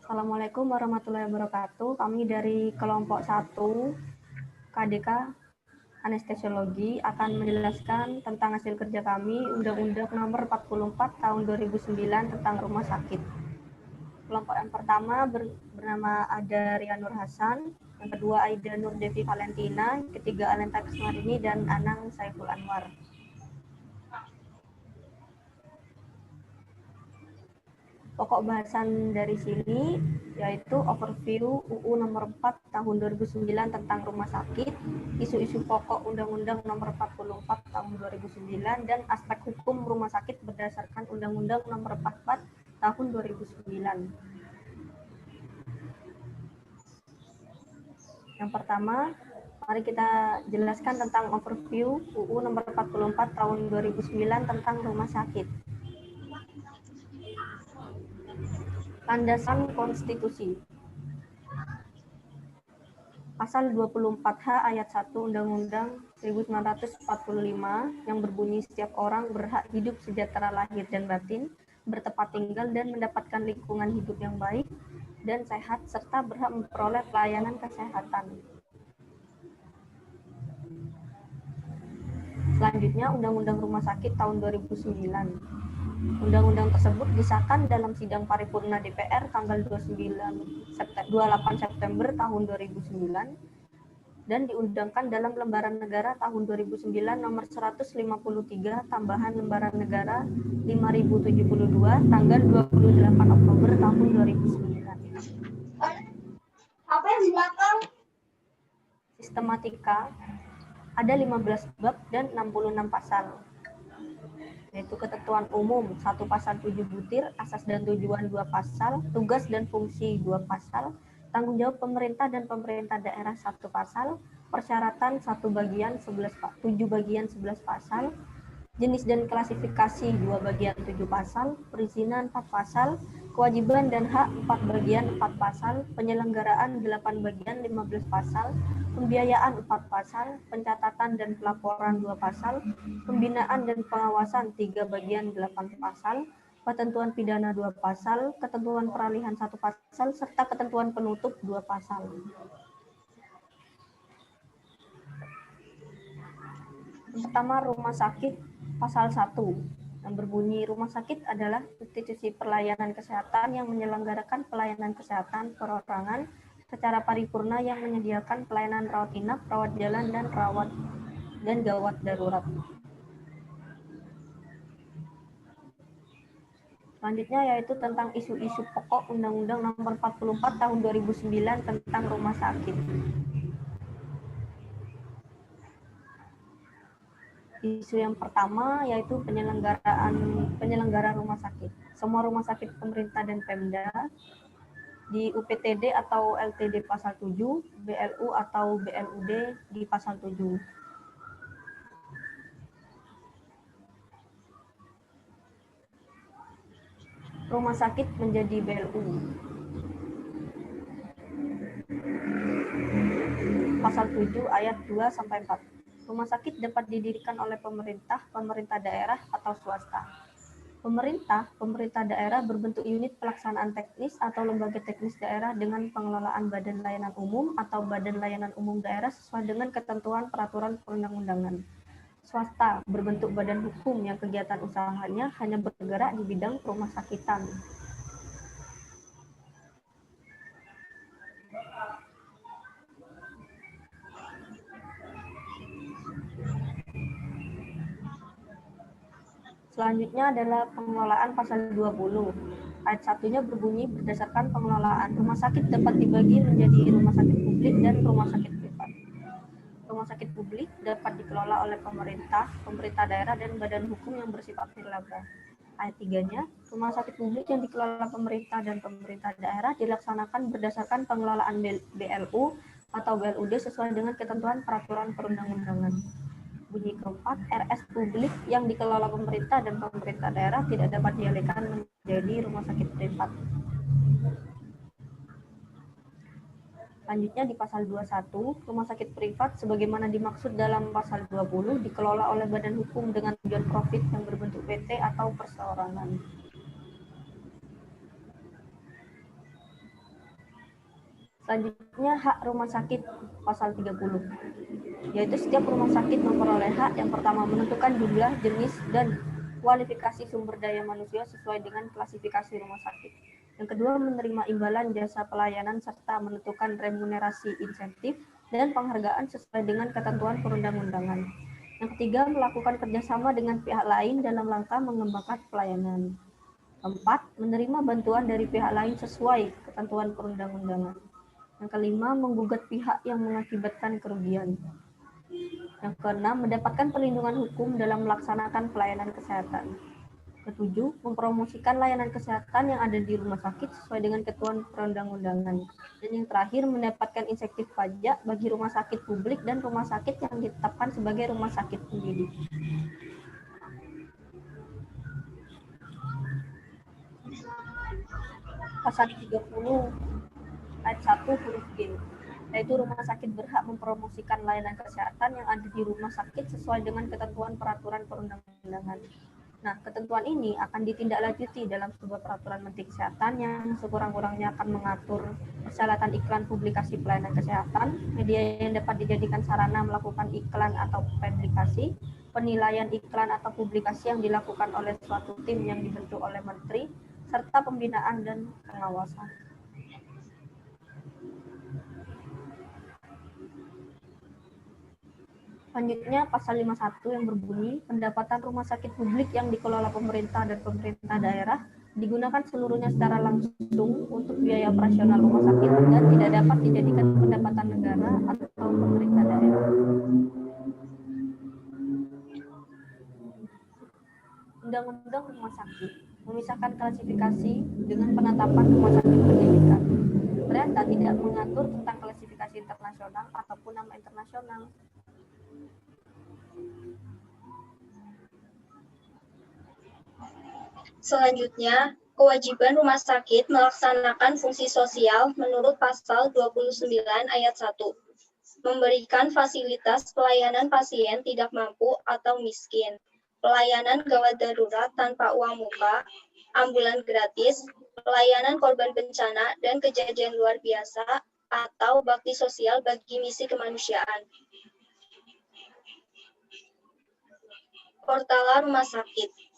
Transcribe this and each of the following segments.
Assalamualaikum warahmatullahi wabarakatuh. Kami dari kelompok 1 KDK Anestesiologi akan menjelaskan tentang hasil kerja kami Undang-Undang Nomor 44 Tahun 2009 tentang rumah sakit. Kelompok yang pertama bernama Ada Ria Nur Hasan, yang kedua Aida Nur Devi Valentina, yang ketiga Alenta Kusmarini dan Anang Saiful Anwar. Pokok bahasan dari sini yaitu overview UU nomor 4 tahun 2009 tentang rumah sakit, isu-isu pokok Undang-Undang nomor 44 tahun 2009 dan aspek hukum rumah sakit berdasarkan Undang-Undang nomor 44 tahun 2009. Yang pertama, mari kita jelaskan tentang overview UU nomor 44 tahun 2009 tentang rumah sakit. Landasan konstitusi. Pasal 24H ayat 1 Undang-Undang 1945 yang berbunyi setiap orang berhak hidup sejahtera lahir dan batin, bertempat tinggal dan mendapatkan lingkungan hidup yang baik dan sehat, serta berhak memperoleh pelayanan kesehatan. Selanjutnya, Undang-Undang Rumah Sakit tahun 2009. Undang-undang tersebut disahkan dalam sidang paripurna DPR tanggal 28 September tahun 2009 dan diundangkan dalam Lembaran Negara tahun 2009 nomor 153 tambahan Lembaran Negara 5072 tanggal 28 Oktober tahun 2009. Apa yang di belakang? Sistematika ada 15 bab dan 66 pasal. Yaitu ketentuan umum 1 pasal 7 butir, asas dan tujuan 2 pasal, tugas dan fungsi 2 pasal, tanggung jawab pemerintah dan pemerintah daerah 1 pasal, persyaratan 1 bagian 7 bagian 11 pasal, jenis dan klasifikasi 2 bagian 7 pasal, perizinan 4 pasal, kewajiban dan hak 4 bagian 4 pasal, penyelenggaraan 8 bagian 15 pasal, pembiayaan 4 pasal, pencatatan dan pelaporan 2 pasal, pembinaan dan pengawasan 3 bagian 8 pasal, ketentuan pidana 2 pasal, ketentuan peralihan 1 pasal, serta ketentuan penutup 2 pasal. Pertama, rumah sakit pasal 1 yang berbunyi rumah sakit adalah institusi pelayanan kesehatan yang menyelenggarakan pelayanan kesehatan perorangan secara paripurna yang menyediakan pelayanan rawat inap, rawat jalan, dan gawat darurat. Selanjutnya yaitu tentang isu-isu pokok Undang-Undang Nomor 44 Tahun 2009 tentang rumah sakit. Isu yang pertama yaitu penyelenggara rumah sakit. Semua rumah sakit pemerintah dan Pemda di UPTD atau LTD pasal 7, BLU atau BLUD di pasal 7. Rumah sakit menjadi BLU. Pasal 7 ayat 2 sampai 4. Rumah sakit dapat didirikan oleh pemerintah, pemerintah daerah atau swasta. Pemerintah daerah berbentuk unit pelaksanaan teknis atau lembaga teknis daerah dengan pengelolaan badan layanan umum atau badan layanan umum daerah sesuai dengan ketentuan peraturan perundang-undangan. Swasta berbentuk badan hukum yang kegiatan usahanya hanya bergerak di bidang rumah sakitan. Selanjutnya adalah pengelolaan pasal 20. Ayat 1-nya berbunyi berdasarkan pengelolaan rumah sakit dapat dibagi menjadi rumah sakit publik dan rumah sakit privat. Rumah sakit publik dapat dikelola oleh pemerintah daerah dan badan hukum yang bersifat nirlaba. Ayat 3-nya, rumah sakit publik yang dikelola pemerintah dan pemerintah daerah dilaksanakan berdasarkan pengelolaan BLU atau BLUD sesuai dengan ketentuan peraturan perundang-undangan. Bunyi keempat, RS publik yang dikelola pemerintah dan pemerintah daerah tidak dapat dialihkan menjadi rumah sakit privat. Selanjutnya di pasal 21, rumah sakit privat sebagaimana dimaksud dalam pasal 20 dikelola oleh badan hukum dengan tujuan profit yang berbentuk PT atau perseorangan. Selanjutnya hak rumah sakit pasal 30. Yaitu setiap rumah sakit memperoleh hak yang pertama menentukan jumlah, jenis, dan kualifikasi sumber daya manusia sesuai dengan klasifikasi rumah sakit. Yang kedua, menerima imbalan jasa pelayanan serta menentukan remunerasi insentif dan penghargaan sesuai dengan ketentuan perundang-undangan. Yang ketiga, melakukan kerjasama dengan pihak lain dalam rangka mengembangkan pelayanan. Keempat, menerima bantuan dari pihak lain sesuai ketentuan perundang-undangan. Yang kelima, menggugat pihak yang mengakibatkan kerugian. Yang keenam, mendapatkan perlindungan hukum dalam melaksanakan pelayanan kesehatan. Ketujuh, mempromosikan layanan kesehatan yang ada di rumah sakit sesuai dengan ketentuan perundang-undangan. Dan yang terakhir, mendapatkan insentif pajak bagi rumah sakit publik dan rumah sakit yang ditetapkan sebagai rumah sakit pendidik. Pasal 30 ayat 1 huruf G, yaitu rumah sakit berhak mempromosikan layanan kesehatan yang ada di rumah sakit sesuai dengan ketentuan peraturan perundang-undangan. Nah, ketentuan ini akan ditindaklanjuti dalam sebuah peraturan Menteri Kesehatan yang sekurang-kurangnya akan mengatur persyaratan iklan publikasi pelayanan kesehatan, media yang dapat dijadikan sarana melakukan iklan atau publikasi, penilaian iklan atau publikasi yang dilakukan oleh suatu tim yang dibentuk oleh Menteri, serta pembinaan dan pengawasan. Selanjutnya pasal 51 yang berbunyi pendapatan rumah sakit publik yang dikelola pemerintah dan pemerintah daerah digunakan seluruhnya secara langsung untuk biaya operasional rumah sakit dan tidak dapat dijadikan pendapatan negara atau pemerintah daerah. Undang-undang rumah sakit memisahkan klasifikasi dengan penetapan rumah sakit pendidikan. Ternyata tidak mengatur tentang klasifikasi internasional ataupun nama internasional. Selanjutnya, kewajiban rumah sakit melaksanakan fungsi sosial menurut pasal 29 ayat 1. Memberikan fasilitas pelayanan pasien tidak mampu atau miskin, pelayanan gawat darurat tanpa uang muka, ambulan gratis, pelayanan korban bencana dan kejadian luar biasa, atau bakti sosial bagi misi kemanusiaan. Portal rumah sakit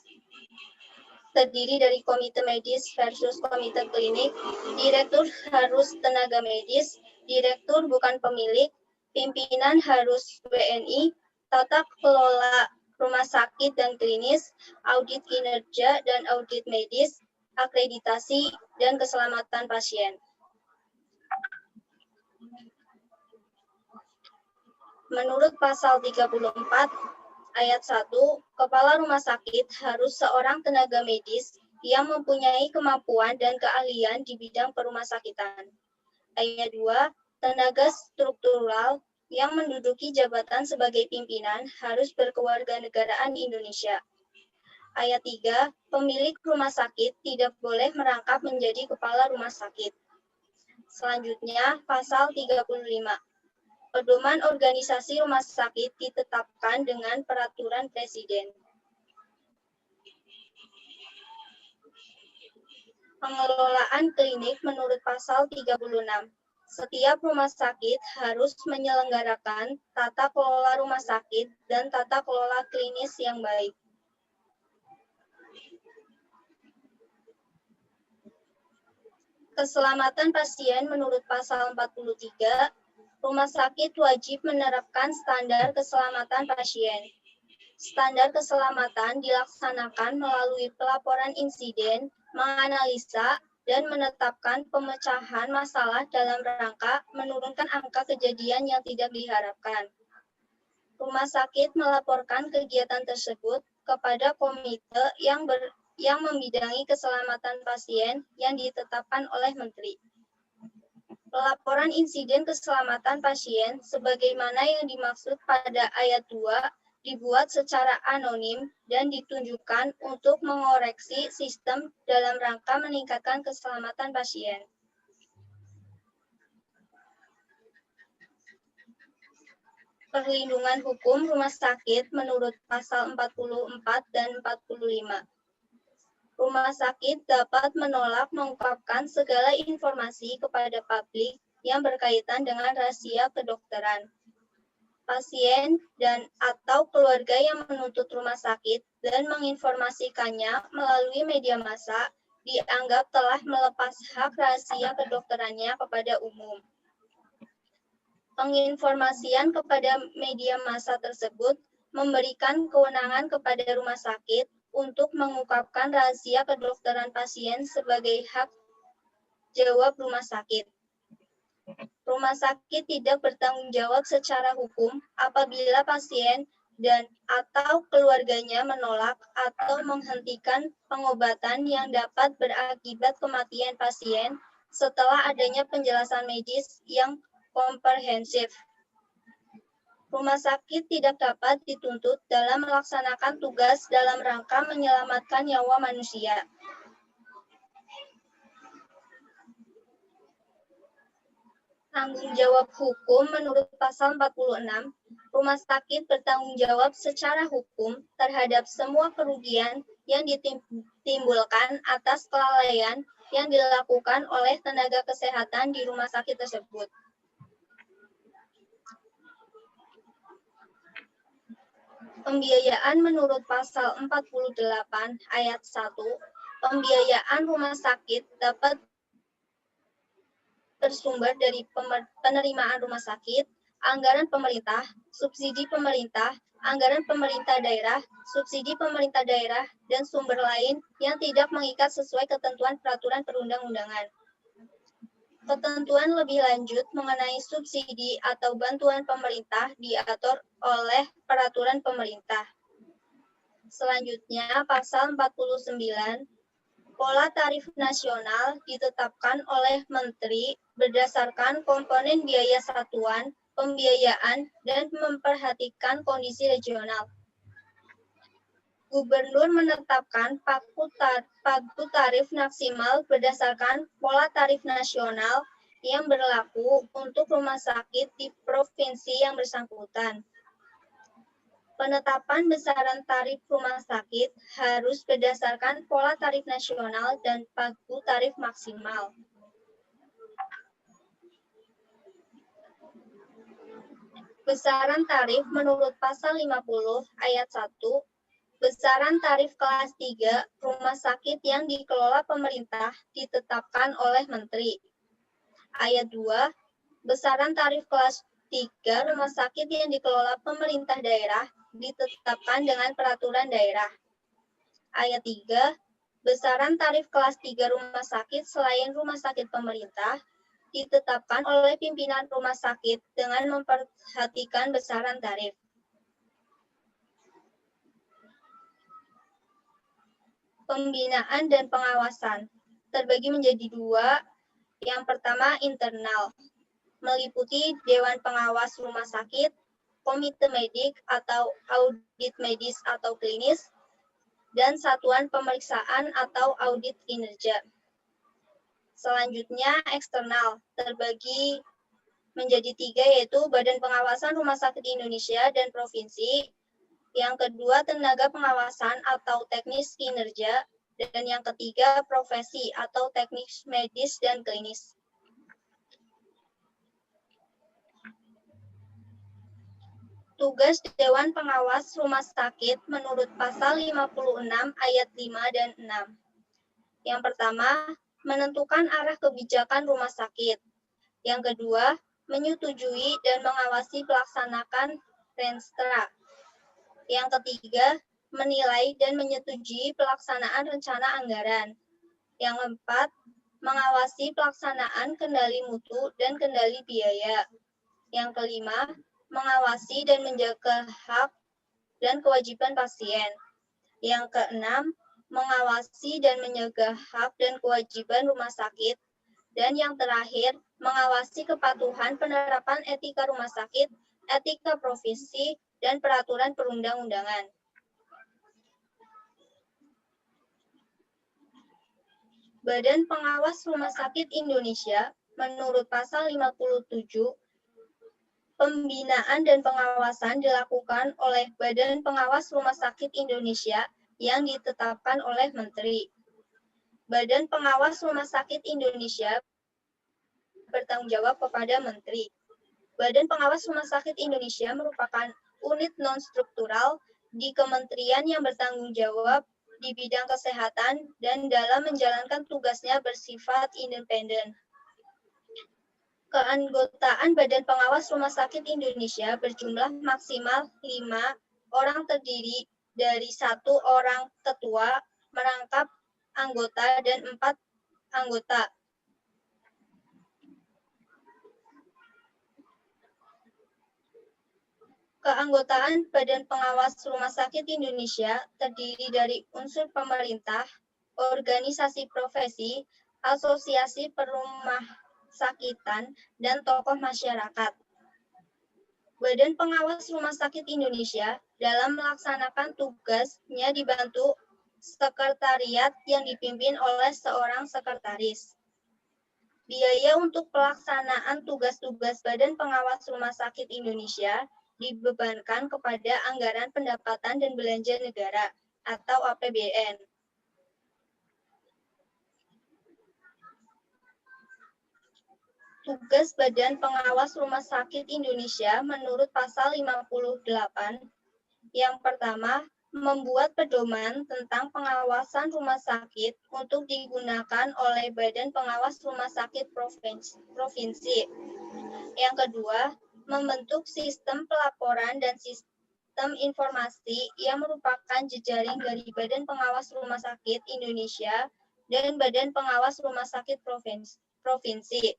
terdiri dari komite medis versus komite klinik, direktur harus tenaga medis, direktur bukan pemilik, pimpinan harus WNI, tata kelola rumah sakit dan klinis, audit kinerja dan audit medis, akreditasi, dan keselamatan pasien. Menurut pasal 34 ayat 1, kepala rumah sakit harus seorang tenaga medis yang mempunyai kemampuan dan keahlian di bidang perumahasakitan. Ayat 2, tenaga struktural yang menduduki jabatan sebagai pimpinan harus berkewarganegaraan Indonesia. Ayat 3, pemilik rumah sakit tidak boleh merangkap menjadi kepala rumah sakit. Selanjutnya, pasal 35. Pedoman organisasi rumah sakit ditetapkan dengan peraturan presiden. Pengelolaan klinik menurut pasal 36. Setiap rumah sakit harus menyelenggarakan tata kelola rumah sakit dan tata kelola klinis yang baik. Keselamatan pasien menurut pasal 43. Rumah sakit wajib menerapkan standar keselamatan pasien. Standar keselamatan dilaksanakan melalui pelaporan insiden, menganalisa, dan menetapkan pemecahan masalah dalam rangka menurunkan angka kejadian yang tidak diharapkan. Rumah sakit melaporkan kegiatan tersebut kepada komite yang membidangi keselamatan pasien yang ditetapkan oleh Menteri. Pelaporan insiden keselamatan pasien sebagaimana yang dimaksud pada ayat 2 dibuat secara anonim dan ditunjukkan untuk mengoreksi sistem dalam rangka meningkatkan keselamatan pasien. Perlindungan hukum rumah sakit menurut pasal 44 dan 45. Rumah sakit dapat menolak mengungkapkan segala informasi kepada publik yang berkaitan dengan rahasia kedokteran. Pasien dan atau keluarga yang menuntut rumah sakit dan menginformasikannya melalui media massa dianggap telah melepas hak rahasia kedokterannya kepada umum. Penginformasian kepada media massa tersebut memberikan kewenangan kepada rumah sakit untuk mengungkapkan rahasia kedokteran pasien sebagai hak jawab rumah sakit. Rumah sakit tidak bertanggung jawab secara hukum apabila pasien dan atau keluarganya menolak atau menghentikan pengobatan yang dapat berakibat kematian pasien setelah adanya penjelasan medis yang komprehensif. Rumah sakit tidak dapat dituntut dalam melaksanakan tugas dalam rangka menyelamatkan nyawa manusia. Tanggung jawab hukum menurut pasal 46, rumah sakit bertanggung jawab secara hukum terhadap semua kerugian yang ditimbulkan atas kelalaian yang dilakukan oleh tenaga kesehatan di rumah sakit tersebut. Pembiayaan menurut pasal 48 ayat 1, pembiayaan rumah sakit dapat bersumber dari penerimaan rumah sakit, anggaran pemerintah, subsidi pemerintah, anggaran pemerintah daerah, subsidi pemerintah daerah, dan sumber lain yang tidak mengikat sesuai ketentuan peraturan perundang-undangan. Ketentuan lebih lanjut mengenai subsidi atau bantuan pemerintah diatur oleh peraturan pemerintah. Selanjutnya, pasal 49, pola tarif nasional ditetapkan oleh Menteri berdasarkan komponen biaya satuan, pembiayaan, dan memperhatikan kondisi regional. Gubernur menetapkan pagu tarif maksimal berdasarkan pola tarif nasional yang berlaku untuk rumah sakit di provinsi yang bersangkutan. Penetapan besaran tarif rumah sakit harus berdasarkan pola tarif nasional dan pagu tarif maksimal. Besaran tarif menurut pasal 50 ayat 1, besaran tarif kelas 3 rumah sakit yang dikelola pemerintah ditetapkan oleh Menteri. Ayat 2, besaran tarif kelas 3 rumah sakit yang dikelola pemerintah daerah ditetapkan dengan peraturan daerah. Ayat 3, besaran tarif kelas 3 rumah sakit selain rumah sakit pemerintah ditetapkan oleh pimpinan rumah sakit dengan memperhatikan besaran tarif. Pembinaan dan pengawasan terbagi menjadi dua. Yang pertama, internal, meliputi Dewan Pengawas Rumah Sakit, Komite Medik atau Audit Medis atau Klinis, dan Satuan Pemeriksaan atau Audit Kinerja. Selanjutnya, eksternal, terbagi menjadi tiga, yaitu Badan Pengawasan Rumah Sakit Indonesia dan Provinsi, yang kedua, Tenaga Pengawasan atau Teknis Kinerja, dan yang ketiga, Profesi atau Teknis Medis dan Klinis. Tugas Dewan Pengawas Rumah Sakit menurut pasal 56 ayat 5 dan 6. Yang pertama, menentukan arah kebijakan rumah sakit. Yang kedua, menyetujui dan mengawasi pelaksanakan Renstra. Yang ketiga, menilai dan menyetujui pelaksanaan rencana anggaran. Yang keempat, mengawasi pelaksanaan kendali mutu dan kendali biaya. Yang kelima, mengawasi dan menjaga hak dan kewajiban pasien. Yang keenam, mengawasi dan menjaga hak dan kewajiban rumah sakit. Dan yang terakhir, mengawasi kepatuhan penerapan etika rumah sakit, etika profesi, dan peraturan perundang-undangan. Badan Pengawas Rumah Sakit Indonesia menurut pasal 57, pembinaan dan pengawasan dilakukan oleh Badan Pengawas Rumah Sakit Indonesia yang ditetapkan oleh Menteri. Badan Pengawas Rumah Sakit Indonesia bertanggung jawab kepada Menteri. Badan Pengawas Rumah Sakit Indonesia merupakan unit non-struktural di kementerian yang bertanggung jawab di bidang kesehatan dan dalam menjalankan tugasnya bersifat independen. Keanggotaan Badan Pengawas Rumah Sakit Indonesia berjumlah maksimal 5 orang, terdiri dari 1 orang ketua, merangkap anggota, dan 4 anggota. Keanggotaan Badan Pengawas Rumah Sakit Indonesia terdiri dari unsur pemerintah, organisasi profesi, asosiasi perumahsakitan, dan tokoh masyarakat. Badan Pengawas Rumah Sakit Indonesia dalam melaksanakan tugasnya dibantu sekretariat yang dipimpin oleh seorang sekretaris. Biaya untuk pelaksanaan tugas-tugas Badan Pengawas Rumah Sakit Indonesia dibebankan kepada Anggaran Pendapatan dan Belanja Negara atau APBN. Tugas Badan Pengawas Rumah Sakit Indonesia menurut pasal 58. Yang pertama, membuat pedoman tentang pengawasan rumah sakit untuk digunakan oleh Badan Pengawas Rumah Sakit Provinsi. Yang kedua, membentuk sistem pelaporan dan sistem informasi yang merupakan jejaring dari Badan Pengawas Rumah Sakit Indonesia dan Badan Pengawas Rumah Sakit Provinsi.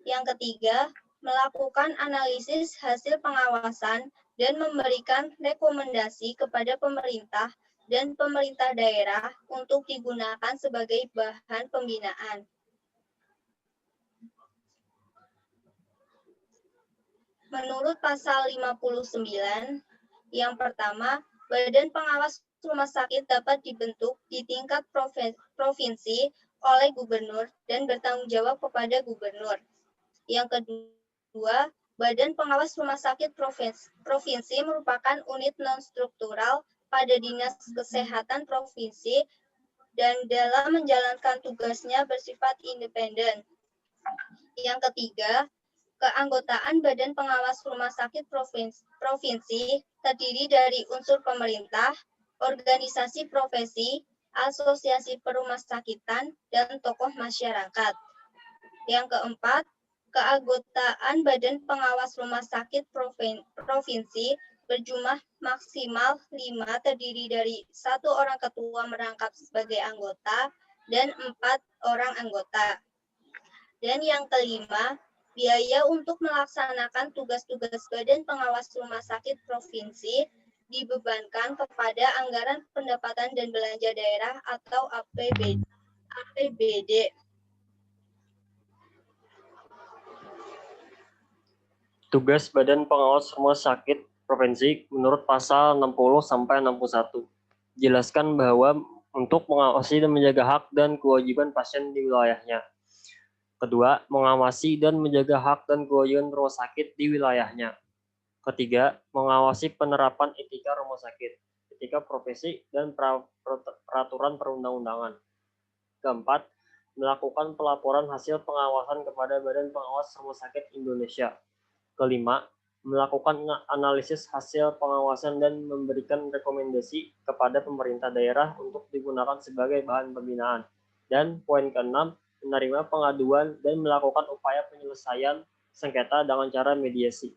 Yang ketiga, melakukan analisis hasil pengawasan dan memberikan rekomendasi kepada pemerintah dan pemerintah daerah untuk digunakan sebagai bahan pembinaan. Menurut pasal 59, yang pertama, Badan Pengawas Rumah Sakit dapat dibentuk di tingkat provinsi oleh gubernur dan bertanggung jawab kepada gubernur. Yang kedua, Badan Pengawas Rumah Sakit Provinsi merupakan unit non-struktural pada Dinas Kesehatan Provinsi dan dalam menjalankan tugasnya bersifat independen. Yang ketiga, keanggotaan Badan Pengawas Rumah Sakit Provinsi terdiri dari unsur pemerintah, organisasi profesi, asosiasi perumahsakitan, dan tokoh masyarakat. Yang keempat, keanggotaan Badan Pengawas Rumah Sakit Provinsi berjumlah maksimal 5, terdiri dari 1 orang ketua merangkap sebagai anggota dan 4 orang anggota. Dan yang kelima, biaya untuk melaksanakan tugas-tugas Badan Pengawas Rumah Sakit Provinsi dibebankan kepada Anggaran Pendapatan dan Belanja Daerah atau APBD. Tugas Badan Pengawas Rumah Sakit Provinsi menurut pasal 60-61. Jelaskan bahwa untuk mengawasi dan menjaga hak dan kewajiban pasien di wilayahnya. Kedua, mengawasi dan menjaga hak dan kewajiban rumah sakit di wilayahnya. Ketiga, mengawasi penerapan etika rumah sakit, etika profesi, dan peraturan perundang-undangan. Keempat, melakukan pelaporan hasil pengawasan kepada Badan Pengawas Rumah Sakit Indonesia. Kelima, melakukan analisis hasil pengawasan dan memberikan rekomendasi kepada pemerintah daerah untuk digunakan sebagai bahan pembinaan. Dan poin keenam, menerima pengaduan dan melakukan upaya penyelesaian sengketa dengan cara mediasi.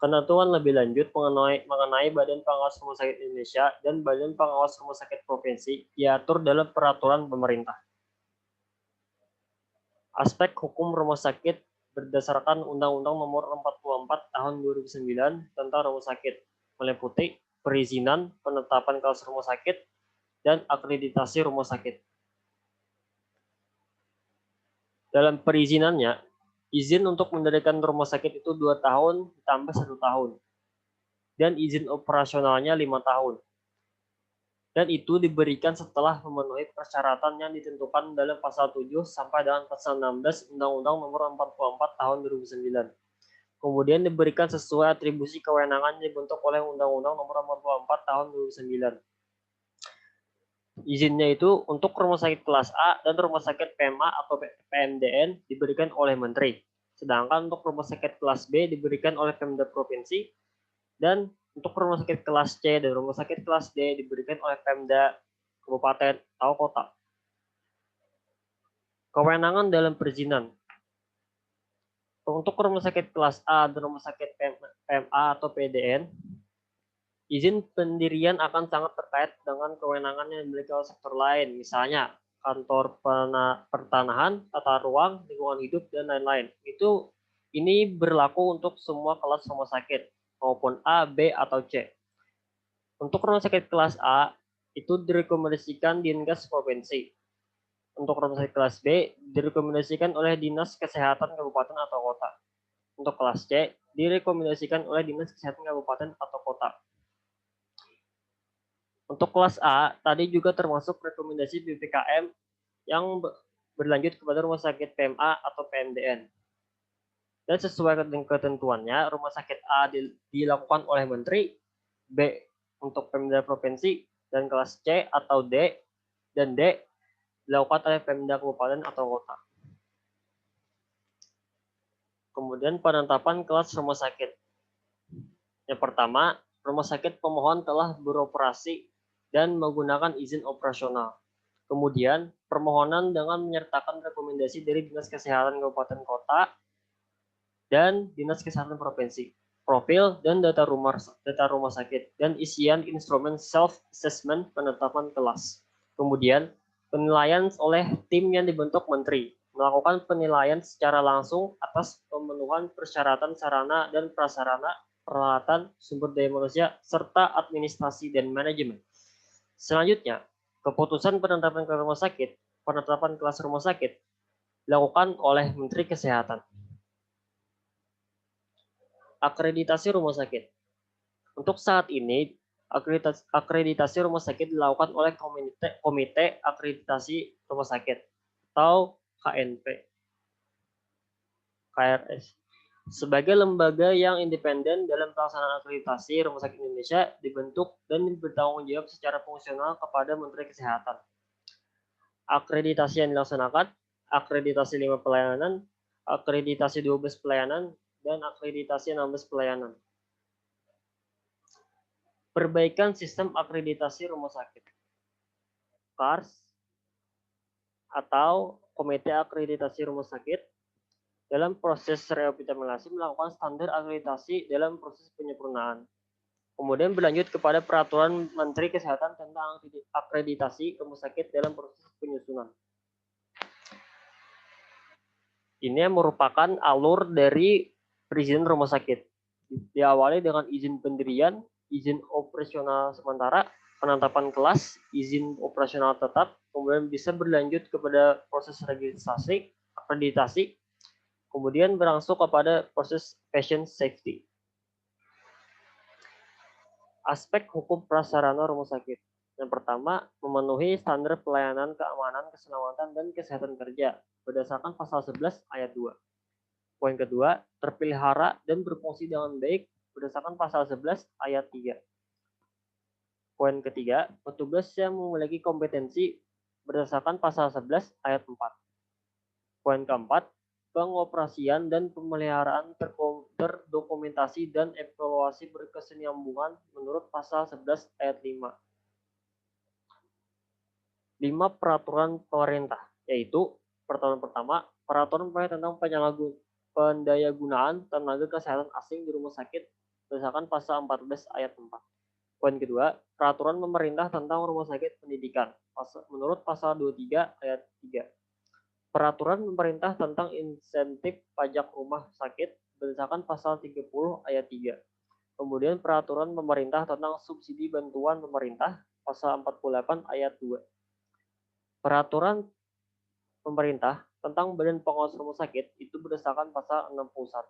Ketentuan lebih lanjut mengenai Badan Pengawas Rumah Sakit Indonesia dan Badan Pengawas Rumah Sakit Provinsi diatur dalam peraturan pemerintah. Aspek hukum rumah sakit berdasarkan Undang-Undang Nomor 44 Tahun 2009 tentang rumah sakit, meliputi perizinan, penetapan kelas rumah sakit, dan akreditasi rumah sakit. Dalam perizinannya, izin untuk mendirikan rumah sakit itu 2 tahun ditambah 1 tahun. Dan izin operasionalnya 5 tahun. Dan itu diberikan setelah memenuhi persyaratan yang ditentukan dalam pasal 7 sampai dengan pasal 16 Undang-Undang Nomor 44 Tahun 2009. Kemudian diberikan sesuai atribusi kewenangan yang dibentuk oleh Undang-Undang Nomor 44 Tahun 2009. Izinnya itu untuk rumah sakit kelas A dan rumah sakit PMA atau PMDN diberikan oleh Menteri. Sedangkan untuk rumah sakit kelas B diberikan oleh Pemda Provinsi, dan untuk rumah sakit kelas C dan rumah sakit kelas D diberikan oleh Pemda Kabupaten atau Kota. Kewenangan dalam perizinan. Untuk rumah sakit kelas A dan rumah sakit PMA atau PDN, izin pendirian akan sangat terkait dengan kewenangan yang dimiliki oleh sektor lain, misalnya kantor pertanahan, tata ruang, lingkungan hidup, dan lain-lain. Ini berlaku untuk semua kelas rumah sakit, maupun A, B, atau C. Untuk rumah sakit kelas A, itu direkomendasikan Dinkes Provinsi. Untuk rumah sakit kelas B, direkomendasikan oleh Dinas Kesehatan Kabupaten atau Kota. Untuk kelas C, direkomendasikan oleh Dinas Kesehatan Kabupaten atau Kota. Untuk kelas A, tadi juga termasuk rekomendasi BPKM yang berlanjut kepada rumah sakit PMA atau PMDN. Dan sesuai dengan ketentuannya, rumah sakit A dilakukan oleh Menteri, B untuk Pemda Provinsi, dan kelas C atau D dan D dilakukan oleh Pemda Kabupaten atau Kota. Kemudian penetapan kelas rumah sakit. Yang pertama, rumah sakit pemohon telah beroperasi dan menggunakan izin operasional. Kemudian, permohonan dengan menyertakan rekomendasi dari Dinas Kesehatan Kabupaten Kota dan Dinas Kesehatan Provinsi, profil dan data rumah sakit, dan isian instrumen self-assessment penetapan kelas. Kemudian, penilaian oleh tim yang dibentuk Menteri, melakukan penilaian secara langsung atas pemenuhan persyaratan sarana dan prasarana, peralatan, sumber daya manusia, serta administrasi dan manajemen. Selanjutnya, keputusan penetapan kelas rumah sakit dilakukan oleh Menteri Kesehatan. Akreditasi rumah sakit. Untuk saat ini, akreditasi rumah sakit dilakukan oleh Komite Akreditasi Rumah Sakit atau KRS. Sebagai lembaga yang independen dalam pelaksanaan akreditasi, Rumah Sakit Indonesia dibentuk dan bertanggung jawab secara fungsional kepada Menteri Kesehatan. Akreditasi yang dilaksanakan, akreditasi 5 pelayanan, akreditasi 12 pelayanan, dan akreditasi 16 pelayanan. Perbaikan sistem akreditasi rumah sakit. KARS atau Komite Akreditasi Rumah Sakit dalam proses reoptimalisasi melakukan standar akreditasi dalam proses penyempurnaan. Kemudian berlanjut kepada Peraturan Menteri Kesehatan tentang akreditasi rumah sakit dalam proses penyusunan. Ini merupakan alur dari perizinan rumah sakit. Diawali dengan izin pendirian, izin operasional sementara, penetapan kelas, izin operasional tetap, kemudian bisa berlanjut kepada proses registrasi, akreditasi, kemudian berangsur kepada proses patient safety. Aspek hukum prasarana rumah sakit. Yang pertama, memenuhi standar pelayanan keamanan, keselamatan, dan kesehatan kerja berdasarkan pasal 11 ayat 2. Poin kedua, terpelihara dan berfungsi dengan baik berdasarkan pasal 11 ayat 3. Poin ketiga, petugas yang memiliki kompetensi berdasarkan pasal 11 ayat 4. Poin keempat, pengoperasian dan pemeliharaan terdokumentasi dan evaluasi berkesinambungan menurut pasal 11 ayat 5. 5 peraturan pemerintah, yaitu peraturan pertama, peraturan pemerintah tentang pendayagunaan tenaga kesehatan asing di rumah sakit berdasarkan pasal 14 ayat 4. Poin kedua, peraturan pemerintah tentang rumah sakit pendidikan menurut pasal 23 ayat 3. Peraturan pemerintah tentang insentif pajak rumah sakit berdasarkan pasal 30 ayat 3. Kemudian peraturan pemerintah tentang subsidi bantuan pemerintah pasal 48 ayat 2. Peraturan pemerintah tentang Badan Pengawas Rumah Sakit itu berdasarkan pasal 61.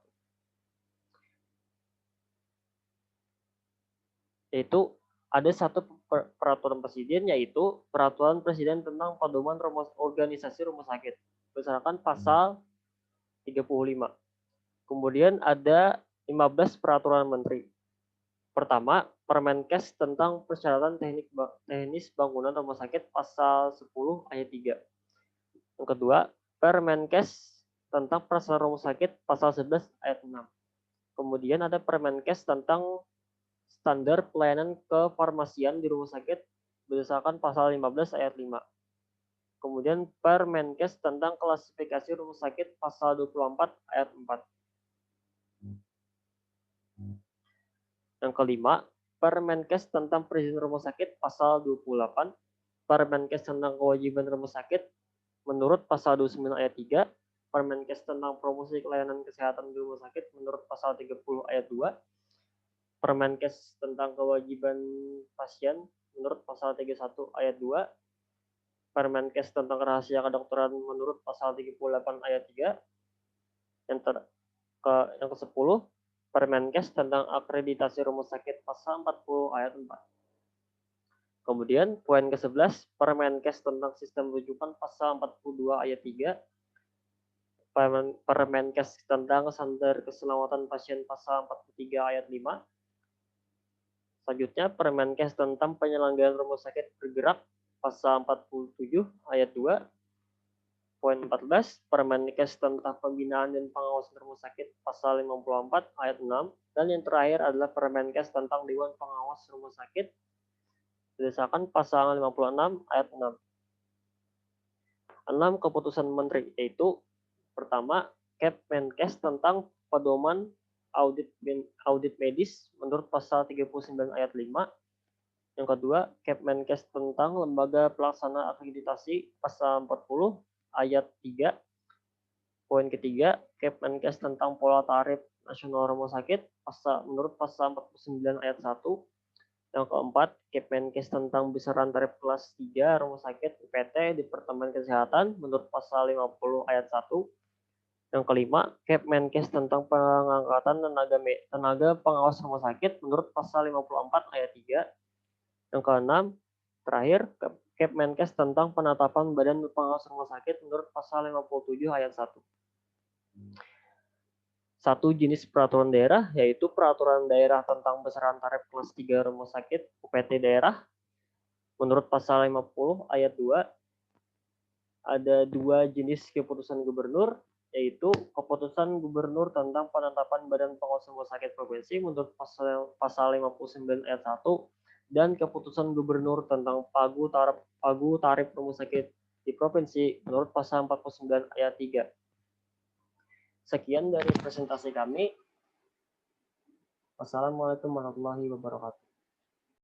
Yaitu ada satu peraturan presiden, yaitu peraturan presiden tentang pedoman organisasi rumah sakit berdasarkan pasal 35. Kemudian ada 15 peraturan menteri. Pertama, Permenkes tentang persyaratan teknis bangunan rumah sakit pasal 10 ayat 3. Yang kedua, Permenkes tentang persyaratan rumah sakit pasal 11 ayat 6. Kemudian ada Permenkes tentang standar pelayanan kefarmasian di rumah sakit berdasarkan pasal 15 ayat 5. Kemudian Permenkes tentang klasifikasi rumah sakit pasal 24 ayat 4. Yang kelima, Permenkes tentang perizinan rumah sakit pasal 28, Permenkes tentang kewajiban rumah sakit menurut pasal 29 ayat 3, Permenkes tentang promosi layanan kesehatan di rumah sakit menurut pasal 30 ayat 2, Permenkes tentang kewajiban pasien menurut pasal 31 ayat 2, Permenkes tentang rahasia kedokteran menurut pasal 38 ayat 3, yang ke-10, Permenkes tentang akreditasi rumah sakit pasal 40 ayat 4. Kemudian poin ke-11, Permenkes tentang sistem rujukan pasal 42 ayat 3, Permenkes tentang standar keselamatan pasien pasal 43 ayat 5. Selanjutnya Permenkes tentang penyelenggaraan rumah sakit bergerak pasal 47 ayat 2. Poin 14, Permenkes tentang pembinaan dan pengawasan rumah sakit pasal 54 ayat 6. Dan yang terakhir adalah Permenkes tentang Dewan Pengawas Rumah Sakit berdasarkan pasal 56 ayat 6. 6 keputusan menteri, yaitu pertama, Kepmenkes tentang pedoman audit medis menurut pasal 39 ayat 5. Yang kedua, Kepmenkes tentang lembaga pelaksana akreditasi pasal 40 ayat 3. Poin ketiga, Kepmenkes tentang pola tarif nasional rumah sakit menurut pasal 49 ayat 1. Yang keempat, Kepmenkes tentang besaran tarif kelas 3 rumah sakit UPT Departemen Kesehatan menurut pasal 50 ayat 1. Yang kelima, Kepmenkes tentang pengangkatan tenaga pengawas rumah sakit menurut pasal 54 ayat 3. Yang keenam, terakhir, Kepmenkes tentang penetapan badan pengawas rumah sakit menurut pasal 57 ayat 1. Satu jenis peraturan daerah, yaitu peraturan daerah tentang besaran tarif kelas 3 rumah sakit UPT daerah menurut pasal 50 ayat 2. Ada dua jenis keputusan gubernur, yaitu keputusan gubernur tentang penetapan badan pengawas rumah sakit provinsi menurut pasal 59 ayat 1 dan keputusan gubernur tentang pagu tarif rumah sakit di provinsi menurut pasal 49 ayat 3. Sekian dari presentasi kami. Wassalamualaikum warahmatullahi wabarakatuh.